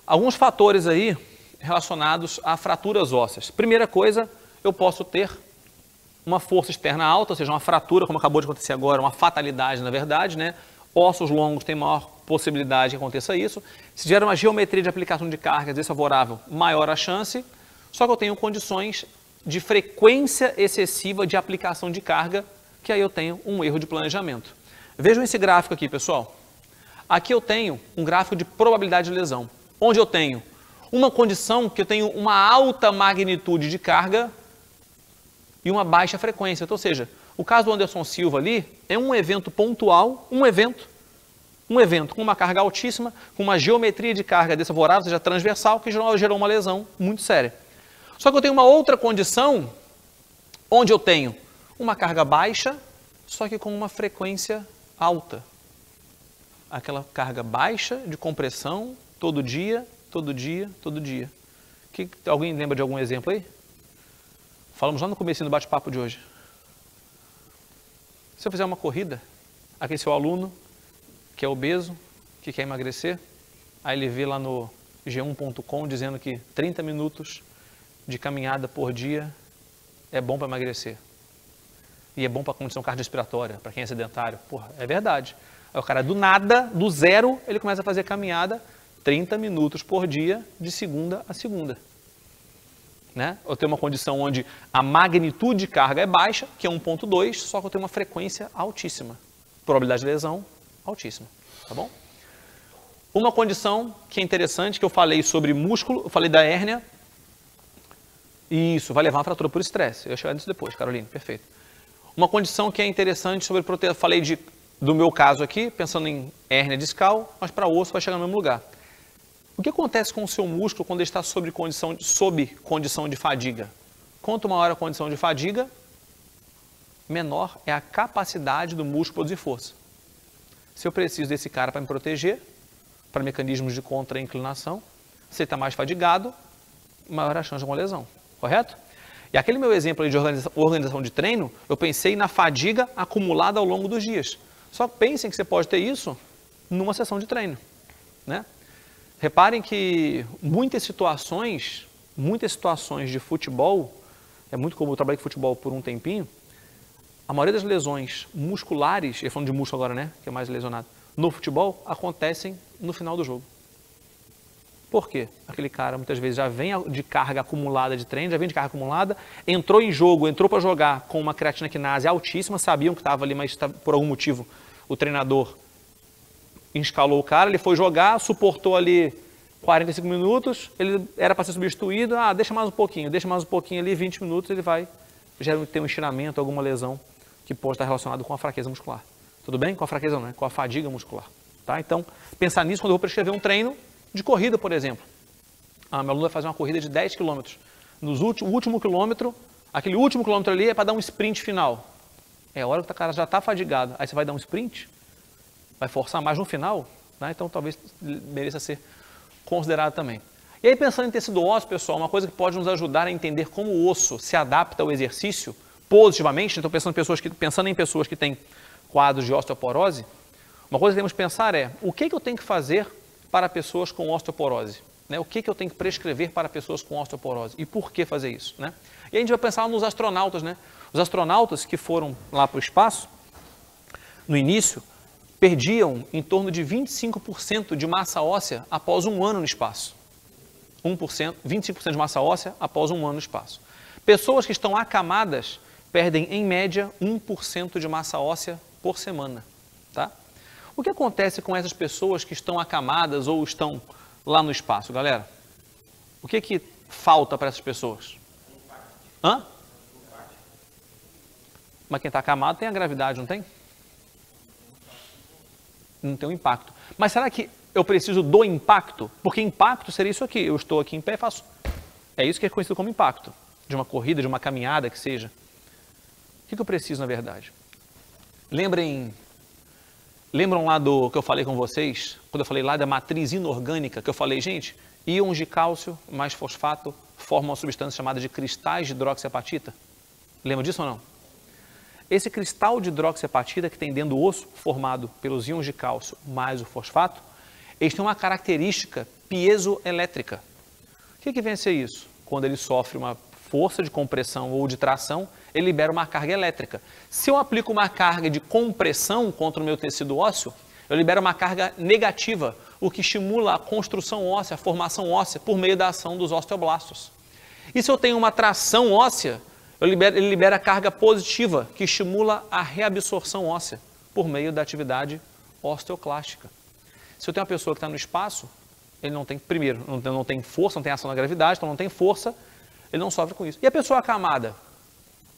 Alguns fatores aí relacionados a fraturas ósseas. Primeira coisa, eu posso ter uma força externa alta, ou seja, uma fratura, como acabou de acontecer agora, uma fatalidade, na verdade, né? Ossos longos têm maior possibilidade que aconteça isso. Se tiver uma geometria de aplicação de carga desfavorável, maior a chance. Só que eu tenho condições de frequência excessiva de aplicação de carga, que aí eu tenho um erro de planejamento. Vejam esse gráfico aqui, pessoal. Aqui eu tenho um gráfico de probabilidade de lesão, onde eu tenho uma condição que eu tenho uma alta magnitude de carga e uma baixa frequência. Então, ou seja, o caso do Anderson Silva ali é um evento pontual, um evento com uma carga altíssima, com uma geometria de carga desfavorável, ou seja, transversal, que gerou uma lesão muito séria. Só que eu tenho uma outra condição, onde eu tenho uma carga baixa, só que com uma frequência alta. Aquela carga baixa de compressão, todo dia, todo dia, todo dia. Alguém lembra de algum exemplo aí? Falamos lá no comecinho do bate-papo de hoje. Se eu fizer uma corrida, aquele seu aluno que é obeso, que quer emagrecer, aí ele vê lá no g1.com dizendo que 30 minutos de caminhada por dia é bom para emagrecer. E é bom para a condição cardiorrespiratória, para quem é sedentário. Porra, é verdade. Aí o cara do nada, do zero, ele começa a fazer caminhada 30 minutos por dia, de segunda a segunda. Né? Eu tenho uma condição onde a magnitude de carga é baixa, que é 1.2, só que eu tenho uma frequência altíssima. Probabilidade de lesão altíssima. Tá bom? Uma condição que é interessante, que eu falei sobre músculo, eu falei da hérnia. Isso, vai levar uma fratura por estresse. Eu ia chegar nisso depois, Caroline, perfeito. Uma condição que é interessante sobre proteína, falei do meu caso aqui, pensando em hérnia discal, mas para osso vai chegar no mesmo lugar. O que acontece com o seu músculo quando ele está sob condição de fadiga? Quanto maior a condição de fadiga, menor é a capacidade do músculo produzir força. Se eu preciso desse cara para me proteger, para mecanismos de contra-inclinação, se ele está mais fadigado, maior a chance de uma lesão, correto? E aquele meu exemplo aí de organização de treino, eu pensei na fadiga acumulada ao longo dos dias. Só pensem que você pode ter isso numa sessão de treino, né? Reparem que muitas situações de futebol, é muito comum, eu trabalhei com futebol por um tempinho, a maioria das lesões musculares, eu falando de músculo agora, né, que é mais lesionado, no futebol, acontecem no final do jogo. Por quê? Aquele cara muitas vezes já vem de carga acumulada de treino, já vem de carga acumulada, entrou em jogo, entrou para jogar com uma creatina quinase altíssima, sabiam que estava ali, mas por algum motivo o treinador escalou o cara, ele foi jogar, suportou ali 45 minutos, ele era para ser substituído, deixa mais um pouquinho ali, 20 minutos, ele vai ter um estiramento, alguma lesão que pode estar relacionado com a fraqueza muscular. Tudo bem? Com a fraqueza não, com a fadiga muscular. Tá? Então, pensar nisso quando eu vou prescrever um treino de corrida, por exemplo. Meu aluno vai fazer uma corrida de 10 km. O último quilômetro, aquele último quilômetro ali é para dar um sprint final. É a hora que o cara já está fadigado. Aí você vai dar um sprint, vai forçar mais no final, né? Então talvez mereça ser considerado também. E aí pensando em tecido ósseo, pessoal, uma coisa que pode nos ajudar a entender como o osso se adapta ao exercício positivamente, então pensando em pessoas que têm quadros de osteoporose, uma coisa que temos que pensar é, o que eu tenho que fazer para pessoas com osteoporose? Né? O que eu tenho que prescrever para pessoas com osteoporose? E por que fazer isso? Né? E a gente vai pensar nos astronautas, né? Os astronautas que foram lá para o espaço, no início, perdiam em torno de 25% de massa óssea após um ano no espaço. 25% de massa óssea após um ano no espaço. Pessoas que estão acamadas perdem, em média, 1% de massa óssea por semana. Tá? O que acontece com essas pessoas que estão acamadas ou estão lá no espaço, galera? O que falta para essas pessoas? Hã? Mas quem está acamado tem a gravidade, não tem? Não tem um impacto. Mas será que eu preciso do impacto? Porque impacto seria isso aqui. Eu estou aqui em pé e faço... É isso que é conhecido como impacto. De uma corrida, de uma caminhada, que seja. O que eu preciso, na verdade? Lembram lá do que eu falei com vocês? Quando eu falei lá da matriz inorgânica, que eu falei, gente, íons de cálcio mais fosfato formam uma substância chamada de cristais de hidroxiapatita. Lembra disso ou não? Esse cristal de hidroxiapatita que tem dentro do osso, formado pelos íons de cálcio mais o fosfato, eles têm uma característica piezoelétrica. O que vem a ser isso? Quando ele sofre uma força de compressão ou de tração, ele libera uma carga elétrica. Se eu aplico uma carga de compressão contra o meu tecido ósseo, eu libero uma carga negativa, o que estimula a construção óssea, a formação óssea, por meio da ação dos osteoblastos. E se eu tenho uma tração óssea, ele libera a carga positiva, que estimula a reabsorção óssea, por meio da atividade osteoclástica. Se eu tenho uma pessoa que está no espaço, ele não tem, primeiro, não tem força, não tem ação da gravidade, então não tem força, ele não sofre com isso. E a pessoa acamada?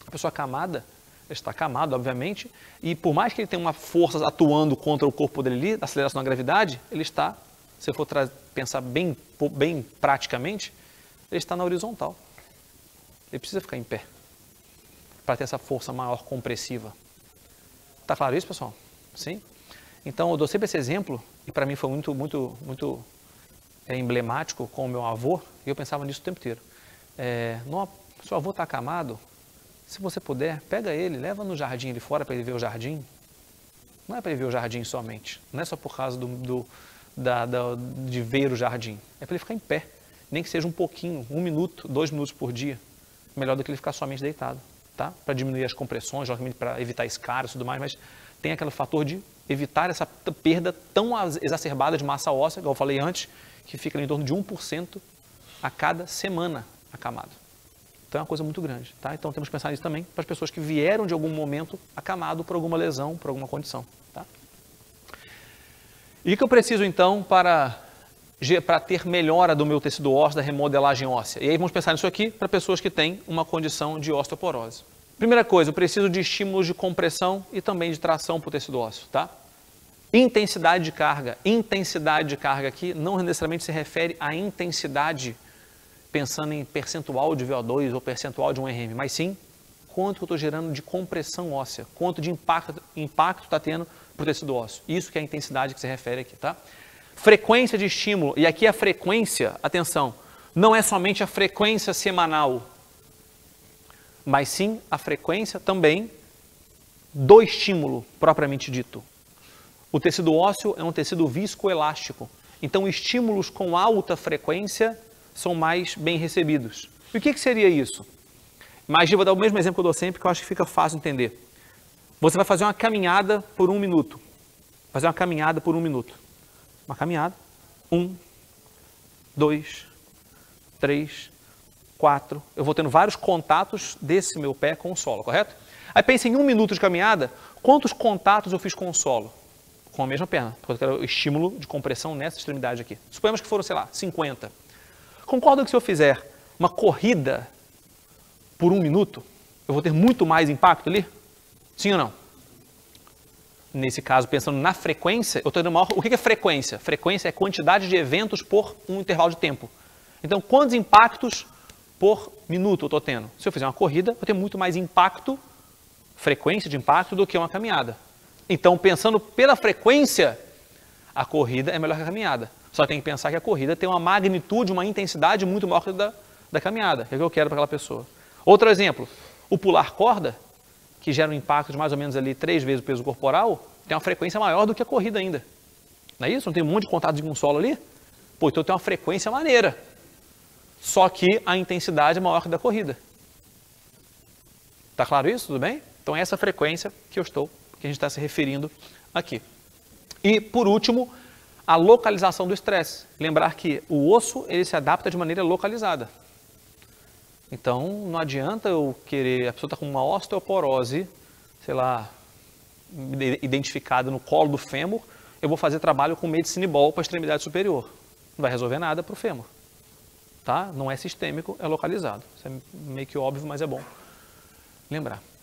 A pessoa acamada, ele está acamado, obviamente, e por mais que ele tenha uma força atuando contra o corpo dele ali, da aceleração da gravidade, ele está, se eu for pensar bem praticamente, ele está na horizontal. Ele precisa ficar em pé, para ter essa força maior compressiva. Está claro isso, pessoal? Sim? Então, eu dou sempre esse exemplo, e para mim foi muito emblemático com o meu avô, e eu pensava nisso o tempo inteiro. Seu avô está acamado, se você puder, pega ele, leva no jardim ali fora para ele ver o jardim. Não é para ele ver o jardim somente, não é só por causa de ver o jardim, é para ele ficar em pé, nem que seja um pouquinho, 1 minuto, 2 minutos por dia, melhor do que ele ficar somente deitado, tá? Para diminuir as compressões, logicamente para evitar escaras e tudo mais, mas tem aquele fator de evitar essa perda tão exacerbada de massa óssea, igual eu falei antes, que fica em torno de 1% a cada semana acamado. Então é uma coisa muito grande, tá? Então temos que pensar nisso também para as pessoas que vieram de algum momento acamado por alguma lesão, por alguma condição, tá? E o que eu preciso então para ter melhora do meu tecido ósseo, da remodelagem óssea? E aí vamos pensar nisso aqui para pessoas que têm uma condição de osteoporose. Primeira coisa, eu preciso de estímulos de compressão e também de tração para o tecido ósseo, tá? Intensidade de carga. Intensidade de carga aqui não necessariamente se refere à intensidade pensando em percentual de VO2 ou percentual de 1RM, mas sim quanto eu estou gerando de compressão óssea, quanto de impacto está tendo para o tecido ósseo. Isso que é a intensidade que se refere aqui, tá? Frequência de estímulo, e aqui a frequência, atenção, não é somente a frequência semanal, mas sim a frequência também do estímulo propriamente dito. O tecido ósseo é um tecido viscoelástico, então estímulos com alta frequência são mais bem recebidos. E o que seria isso? Imagina, vou dar o mesmo exemplo que eu dou sempre, que eu acho que fica fácil entender. Você vai fazer uma caminhada por 1 minuto. Fazer uma caminhada por 1 minuto. Uma caminhada. 1, 2, 3, 4. Eu vou tendo vários contatos desse meu pé com o solo, correto? Aí pense em 1 minuto de caminhada, quantos contatos eu fiz com o solo? Com a mesma perna, porque eu quero o estímulo de compressão nessa extremidade aqui. Suponhamos que foram, sei lá, 50. Concordo que se eu fizer uma corrida por 1 minuto, eu vou ter muito mais impacto ali? Sim ou não? Nesse caso, pensando na frequência, eu estou tendo maior... O que é frequência? Frequência é quantidade de eventos por um intervalo de tempo. Então, quantos impactos por minuto eu estou tendo? Se eu fizer uma corrida, eu vou ter muito mais impacto, frequência de impacto, do que uma caminhada. Então, pensando pela frequência, a corrida é melhor que a caminhada. Só tem que pensar que a corrida tem uma magnitude, uma intensidade muito maior que da caminhada, que é o que eu quero para aquela pessoa. Outro exemplo, o pular corda, que gera um impacto de mais ou menos ali 3 vezes o peso corporal, tem uma frequência maior do que a corrida ainda. Não é isso? Não tem um monte de contato com o solo ali? Pô, então tem uma frequência maneira. Só que a intensidade é maior que a da corrida. Tá claro isso? Tudo bem? Então é essa frequência que a gente está se referindo aqui. E, por último, a localização do estresse. Lembrar que o osso, ele se adapta de maneira localizada. Então, não adianta eu querer... A pessoa está com uma osteoporose, sei lá, identificada no colo do fêmur, eu vou fazer trabalho com medicine ball para a extremidade superior. Não vai resolver nada para o fêmur. Tá? Não é sistêmico, é localizado. Isso é meio que óbvio, mas é bom lembrar.